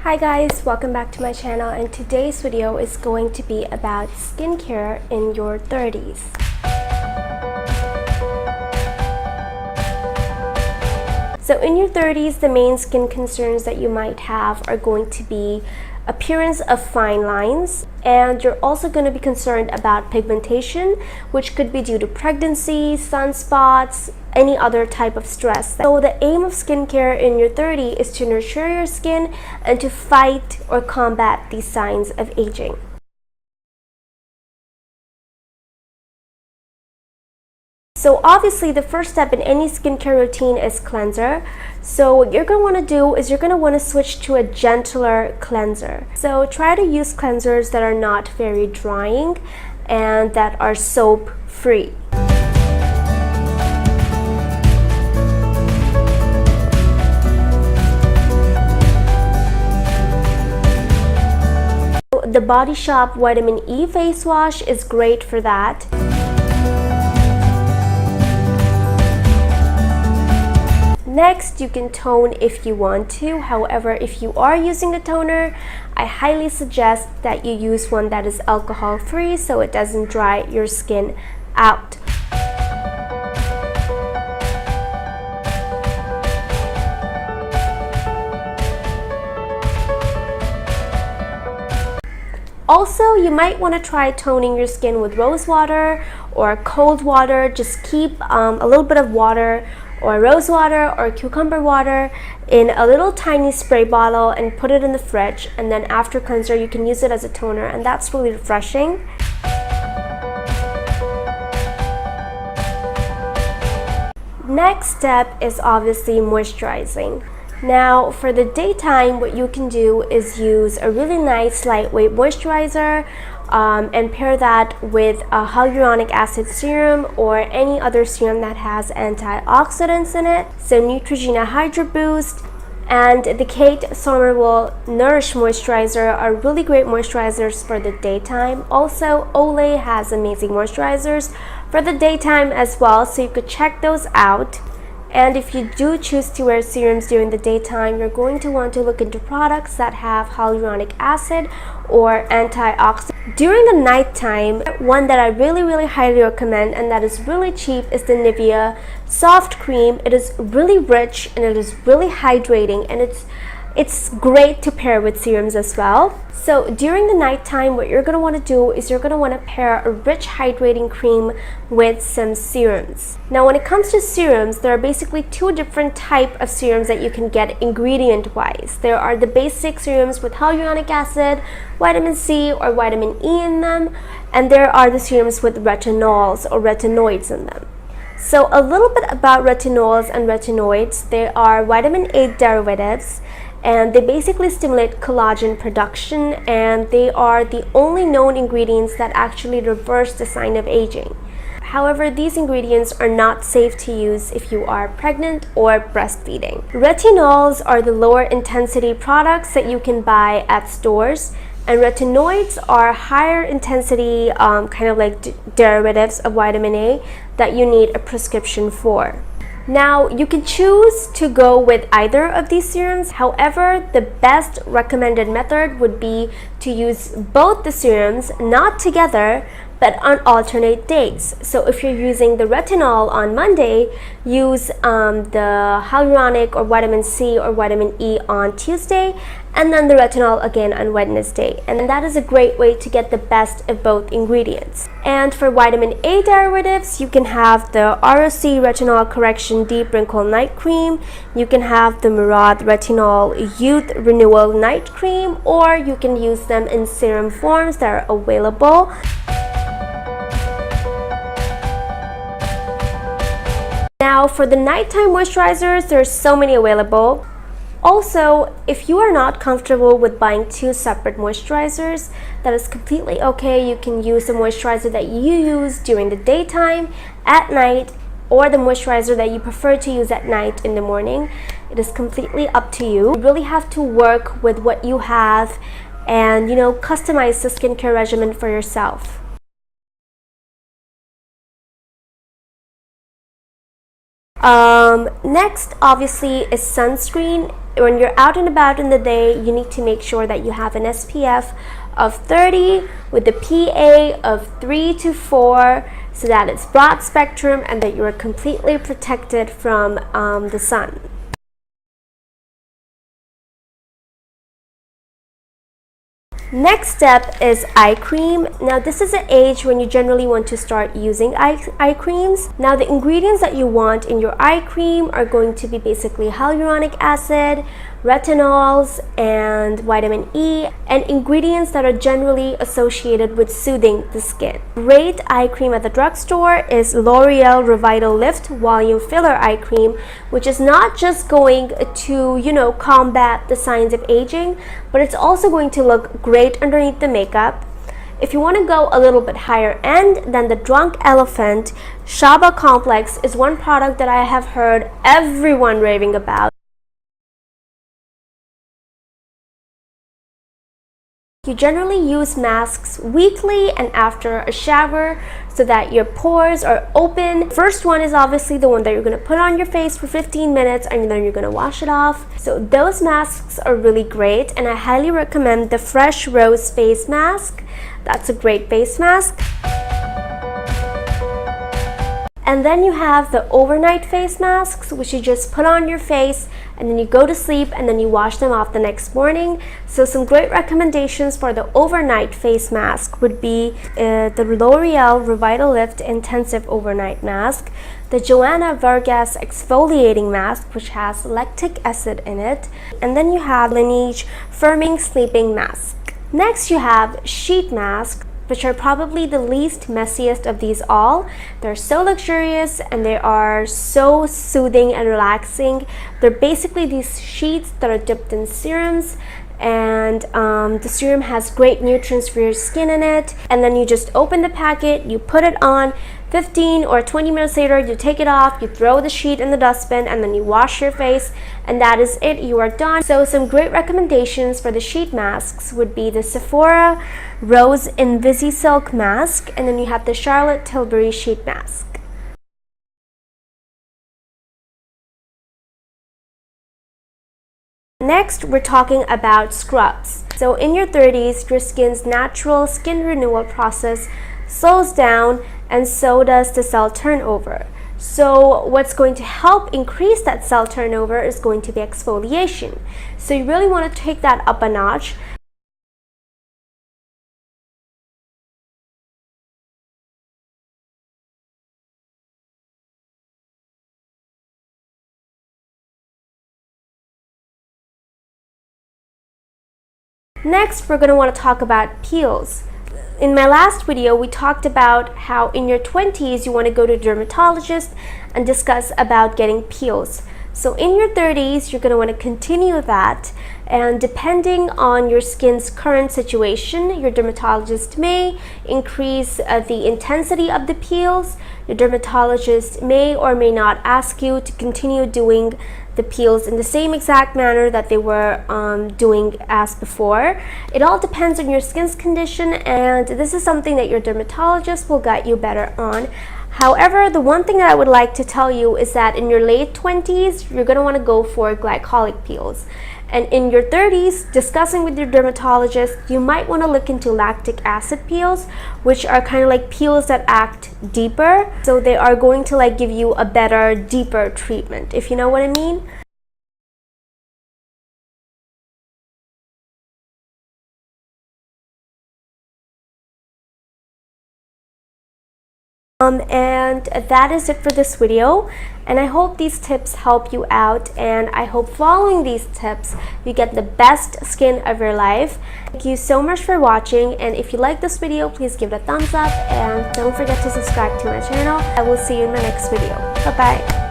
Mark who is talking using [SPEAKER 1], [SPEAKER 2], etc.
[SPEAKER 1] Hi guys, welcome back to my channel, and today's video is going to be about skincare in your 30s. So in your 30s, the main skin concerns that you might have are going to be appearance of fine lines, and you're also going to be concerned about pigmentation, which could be due to pregnancy, sunspots, any other type of stress. So the aim of skincare in your 30s is to nurture your skin and to fight or combat these signs of aging. So obviously the first step in any skincare routine is cleanser. So what you're going to want to do is you're going to want to switch to a gentler cleanser. So try to use cleansers that are not very drying and that are soap free. The Body Shop Vitamin E face wash is great for that. Next, you can tone if you want to. However, if you are using a toner, I highly suggest that you use one that is alcohol free so it doesn't dry your skin out. Also, you might want to try toning your skin with rose water or cold water. Just keep a little bit of water or rose water or cucumber water in a little tiny spray bottle and put it in the fridge, and then after cleanser you can use it as a toner, and that's really refreshing. Next step is obviously moisturizing. Now for the daytime, what you can do is use a really nice lightweight moisturizer and pair that with a hyaluronic acid serum or any other serum that has antioxidants in it. So NeutroGena Hydroboost and the Kate Somerville Nourish Moisturizer are really great moisturizers for the daytime. Also, Olay has amazing moisturizers for the daytime as well, so you could check those out. And if you do choose to wear serums during the daytime, you're going to want to look into products that have hyaluronic acid or antioxidants. During the nighttime, one that I really highly recommend and that is really cheap is the Nivea Soft Cream. It is really rich and it is really hydrating, and it's great to pair with serums as well. So during the nighttime, what you're going to want to do is you're going to want to pair a rich hydrating cream with some serums. Now when it comes to serums, there are basically two different types of serums that you can get ingredient wise. There are the basic serums with hyaluronic acid, vitamin C or vitamin E in them, and there are the serums with retinols or retinoids in them. So a little bit about retinols and retinoids. They are vitamin A derivatives, and they basically stimulate collagen production, and they are the only known ingredients that actually reverse the sign of aging. However, these ingredients are not safe to use if you are pregnant or breastfeeding. Retinols are the lower intensity products that you can buy at stores, and retinoids are higher intensity kind of like derivatives of vitamin A that you need a prescription for. Now, you can choose to go with either of these serums. However, the best recommended method would be to use both the serums, not together, but on alternate days. So if you're using the retinol on Monday, use the hyaluronic or vitamin C or vitamin E on Tuesday, and then the retinol again on Wednesday. And that is a great way to get the best of both ingredients. And for vitamin A derivatives, you can have the ROC Retinol Correction Deep Wrinkle Night Cream, you can have the Murad Retinol Youth Renewal Night Cream, or you can use them in serum forms that are available. Now for the nighttime moisturizers, there's so many available. Also, if you are not comfortable with buying two separate moisturizers, that is completely okay. You can use the moisturizer that you use during the daytime, at night, or the moisturizer that you prefer to use at night in the morning. It is completely up to you. You really have to work with what you have and, customize the skincare regimen for yourself. Next obviously is sunscreen. when you're out and about in the day, you need to make sure that you have an SPF of 30 with the PA of 3 to 4, so that it's broad spectrum and that you're completely protected from the sun. Next step is eye cream. Now this is an age when you generally want to start using eye creams. Now the ingredients that you want in your eye cream are going to be basically hyaluronic acid, retinols, and vitamin E, and ingredients that are generally associated with soothing the skin. Great eye cream at the drugstore is L'Oreal Revital Lift Volume Filler Eye Cream, which is not just going to, you know, combat the signs of aging, but it's also going to look great underneath the makeup. If you want to go a little bit higher end, then the Drunk Elephant Shaba Complex is one product that I have heard everyone raving about. You generally use masks weekly and after a shower so that your pores are open. First one is obviously the one that you're going to put on your face for 15 minutes and then you're going to wash it off. So those masks are really great, and I highly recommend the Fresh Rose Face Mask. That's a great face mask. And then you have the overnight face masks, which you just put on your face and then you go to sleep and then you wash them off the next morning. So some great recommendations for the overnight face mask would be the L'Oreal Revital Lift Intensive Overnight Mask, the Joanna Vargas Exfoliating Mask, which has lactic acid in it, and then you have Laneige Firming Sleeping Mask. Next you have sheet masks, which are probably the least messiest of these all. They're so luxurious and they are so soothing and relaxing. They're basically these sheets that are dipped in serums, and the serum has great nutrients for your skin in it, and then you just open the packet, you put it on, 15 or 20 minutes later you take it off, you throw the sheet in the dustbin, and then you wash your face, and that is it, you are done. So some great recommendations for the sheet masks would be the Sephora Rose Invisi Silk Mask, and then you have the Charlotte Tilbury Sheet Mask. Next, we're talking about scrubs. So in your 30s, your skin's natural skin renewal process slows down, and so does the cell turnover. So what's going to help increase that cell turnover is going to be exfoliation. So you really want to take that up a notch. Next, we're going to want to talk about peels. In my last video, we talked about how in your 20s you want to go to a dermatologist and discuss about getting peels. So in your 30s, you're going to want to continue that, and depending on your skin's current situation, your dermatologist may increase the intensity of the peels. Your dermatologist may or may not ask you to continue doing the peels in the same exact manner that they were doing as before. It all depends on your skin's condition, and this is something that your dermatologist will guide you better on. However, the one thing that I would like to tell you is that in your late 20s, you're going to want to go for glycolic peels. And in your 30s, discussing with your dermatologist, you might want to look into lactic acid peels, which are kind of like peels that act deeper. So they are going to like give you a better, deeper treatment, if you know what I mean. And that is it for this video, and I hope these tips help you out, and I hope following these tips you get the best skin of your life. Thank you so much for watching, and if you like this video, please give it a thumbs up and don't forget to subscribe to my channel. I will see you in my next video. Bye bye.